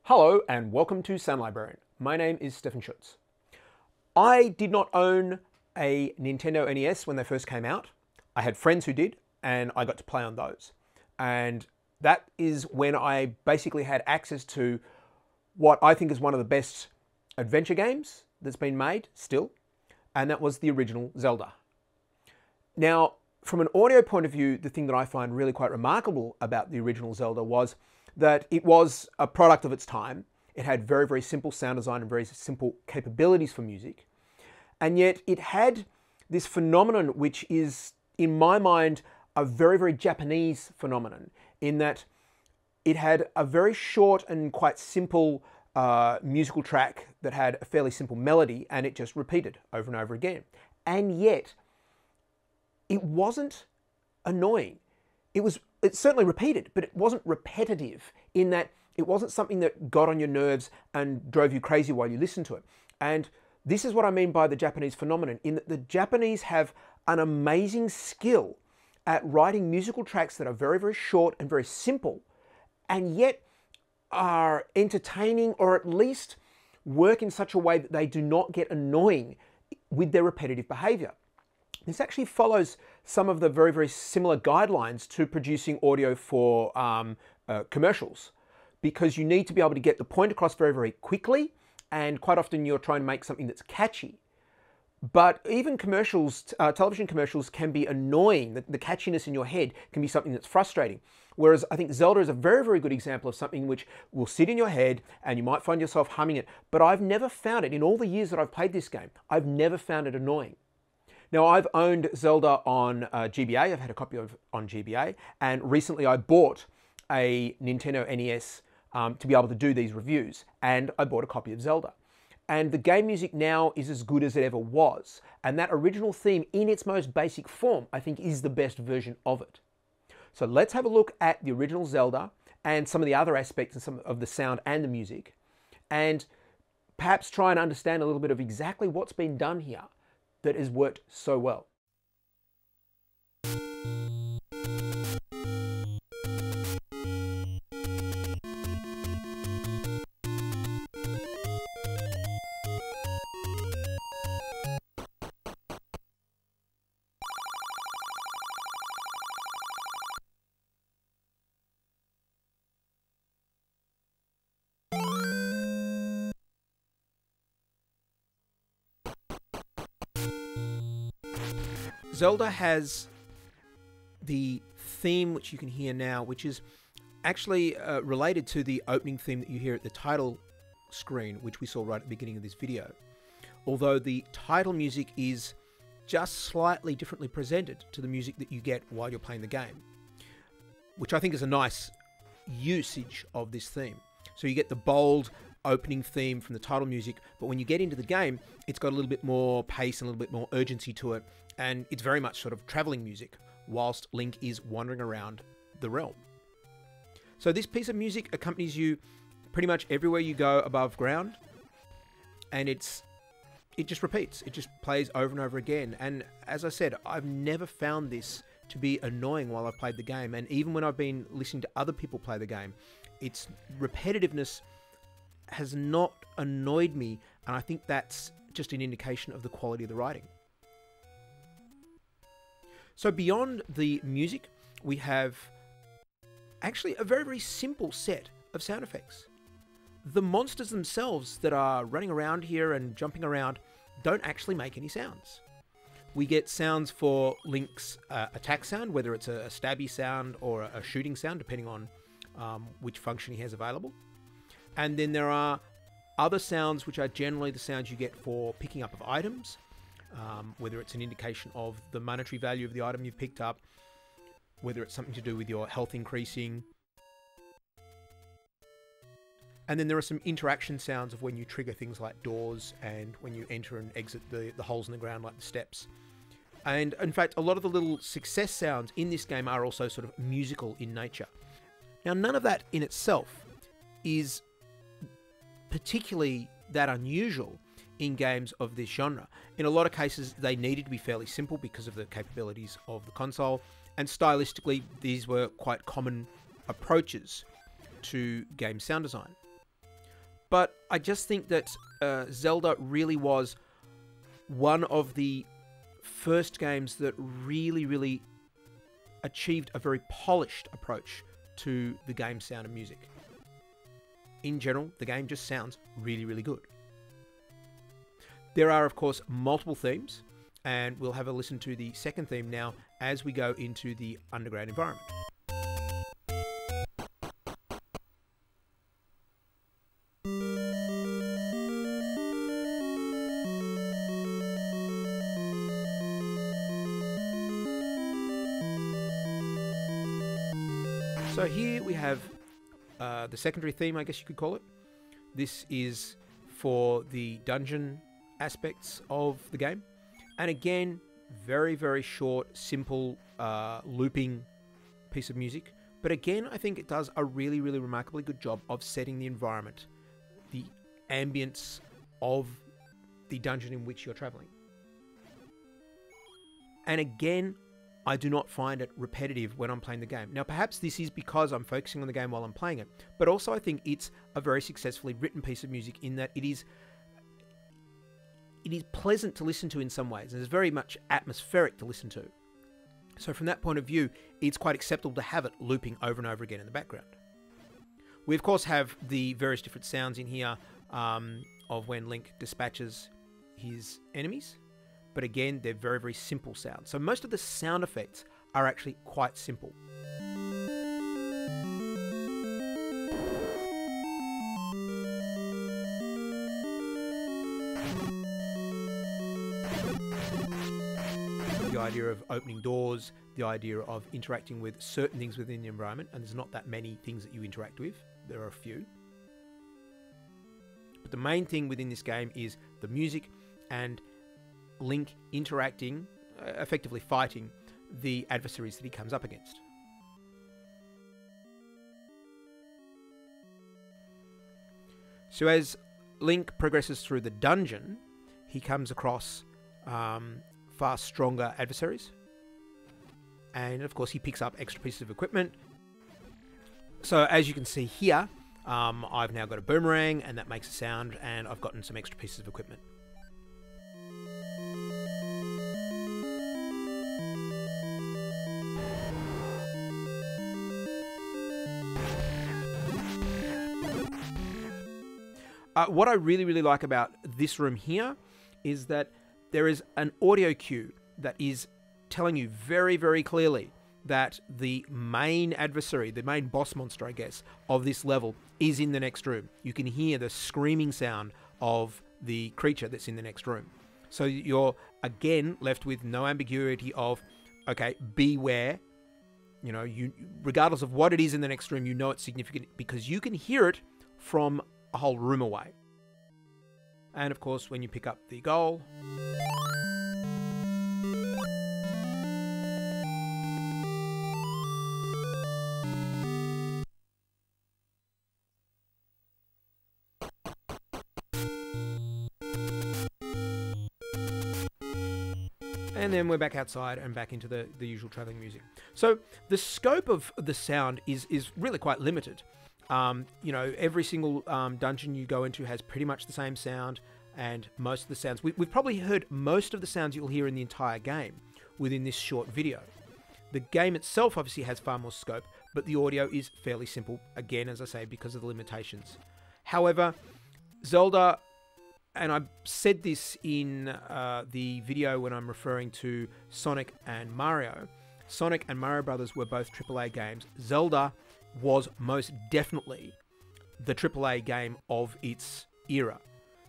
Hello and welcome to Sound Librarian. My name is Stefan Schutz. I did not own a Nintendo NES when they first came out. I had friends who did, and I got to play on those. And that is when I basically had access to what I think is one of the best adventure games that's been made still, and that was the original Zelda. Now, from an audio point of view, the thing that I find really quite remarkable about the original Zelda was that it was a product of its time. It had very, very simple sound design and very simple capabilities for music. And yet it had this phenomenon which is, in my mind, a very, very Japanese phenomenon, in that it had a very short and quite simple musical track that had a fairly simple melody, and it just repeated over and over again. And yet it wasn't annoying. It certainly repeated, but it wasn't repetitive, in that it wasn't something that got on your nerves and drove you crazy while you listened to it. And this is what I mean by the Japanese phenomenon, in that the Japanese have an amazing skill at writing musical tracks that are very, very short and very simple, and yet are entertaining, or at least work in such a way that they do not get annoying with their repetitive behavior. This actually follows some of the very, very similar guidelines to producing audio for commercials, because you need to be able to get the point across very, very quickly, and quite often you're trying to make something that's catchy. But even commercials, television commercials, can be annoying. The catchiness in your head can be something that's frustrating. Whereas I think Zelda is a very, very good example of something which will sit in your head and you might find yourself humming it. But I've never found it, in all the years that I've played this game, I've never found it annoying. Now, I've owned Zelda on GBA, I've had a copy of on GBA, and recently I bought a Nintendo NES to be able to do these reviews, and I bought a copy of Zelda. And the game music now is as good as it ever was, and that original theme in its most basic form, I think, is the best version of it. So let's have a look at the original Zelda and some of the other aspects and some of the sound and the music, and perhaps try and understand a little bit of exactly what's been done here that has worked so well. Zelda has the theme which you can hear now, which is actually related to the opening theme that you hear at the title screen, which we saw right at the beginning of this video. Although the title music is just slightly differently presented to the music that you get while you're playing the game, which I think is a nice usage of this theme. So you get the bold opening theme from the title music, but when you get into the game, it's got a little bit more pace and a little bit more urgency to it, and it's very much sort of traveling music whilst Link is wandering around the realm. So this piece of music accompanies you pretty much everywhere you go above ground, and it just repeats. It just plays over and over again. And as I said, I've never found this to be annoying while I've played the game, and even when I've been listening to other people play the game, its repetitiveness has not annoyed me, and I think that's just an indication of the quality of the writing. So beyond the music, we have actually a very, very simple set of sound effects. The monsters themselves that are running around here and jumping around don't actually make any sounds. We get sounds for Link's attack sound, whether it's a stabby sound or a shooting sound, depending on which function he has available. And then there are other sounds which are generally the sounds you get for picking up of items, whether it's an indication of the monetary value of the item you've picked up, whether it's something to do with your health increasing. And then there are some interaction sounds of when you trigger things like doors and when you enter and exit the holes in the ground like the steps. And in fact, a lot of the little success sounds in this game are also sort of musical in nature. Now, none of that in itself is particularly that unusual in games of this genre. In a lot of cases, they needed to be fairly simple because of the capabilities of the console, and stylistically, these were quite common approaches to game sound design. But I just think that Zelda really was one of the first games that really achieved a very polished approach to the game sound and music. In general, the game just sounds really good. There are, of course, multiple themes, and we'll have a listen to the second theme now as we go into the underground environment. So here we have the secondary theme, I guess you could call it. This is for the dungeon aspects of the game. And again, very short, simple, looping piece of music. But again, I think it does a really remarkably good job of setting the environment, the ambience of the dungeon in which you're traveling. And again, I do not find it repetitive when I'm playing the game. Now, perhaps this is because I'm focusing on the game while I'm playing it, but also I think it's a very successfully written piece of music in that it is pleasant to listen to in some ways, and it's very much atmospheric to listen to. So from that point of view, it's quite acceptable to have it looping over and over again in the background. We, of course, have the various different sounds in here of when Link dispatches his enemies. But again, they're very simple sounds. So most of the sound effects are actually quite simple. The idea of opening doors, the idea of interacting with certain things within the environment, and there's not that many things that you interact with, there are a few. But the main thing within this game is the music and Link interacting, effectively fighting the adversaries that he comes up against. So as Link progresses through the dungeon, he comes across far stronger adversaries. And of course he picks up extra pieces of equipment. So as you can see here, I've now got a boomerang and that makes a sound, and I've gotten some extra pieces of equipment. What I really like about this room here is that there is an audio cue that is telling you very clearly that the main adversary, the main boss monster, I guess, of this level is in the next room. You can hear the screaming sound of the creature that's in the next room. So you're, again, left with no ambiguity of, okay, beware. You know, regardless of what it is in the next room, you know it's significant because you can hear it from a whole room away. And of course, when you pick up the goal, and then we're back outside and back into the usual traveling music. So the scope of the sound is really quite limited. You know, every single dungeon you go into has pretty much the same sound, and most of the sounds... We've probably heard most of the sounds you'll hear in the entire game within this short video. The game itself obviously has far more scope, but the audio is fairly simple, again, as I say, because of the limitations. However, Zelda, and I said this in the video when I'm referring to Sonic and Mario, Sonic and Mario Brothers were both AAA games. Zelda was most definitely the AAA game of its era.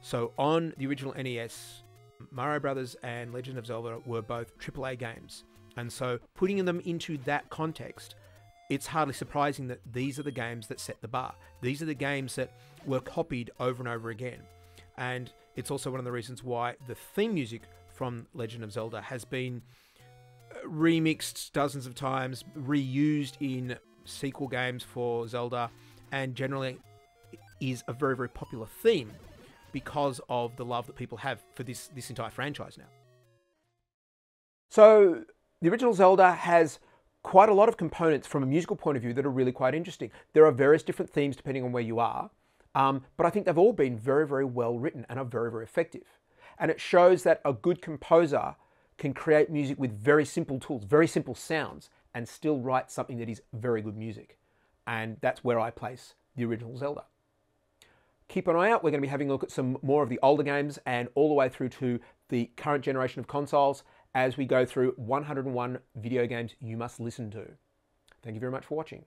So on the original NES, Mario Brothers and Legend of Zelda were both AAA games. And so putting them into that context, it's hardly surprising that these are the games that set the bar. These are the games that were copied over and over again. And it's also one of the reasons why the theme music from Legend of Zelda has been remixed dozens of times, reused in sequel games for Zelda, and generally is a very popular theme because of the love that people have for this entire franchise now. So the original Zelda has quite a lot of components from a musical point of view that are really quite interesting. There are various different themes depending on where you are. But I think they've all been very, very well written and are very, very effective. And it shows that a good composer can create music with very simple tools, very simple sounds, and still write something that is very good music. And that's where I place the original Zelda. Keep an eye out. We're going to be having a look at some more of the older games and all the way through to the current generation of consoles as we go through 101 video games you must listen to. Thank you very much for watching.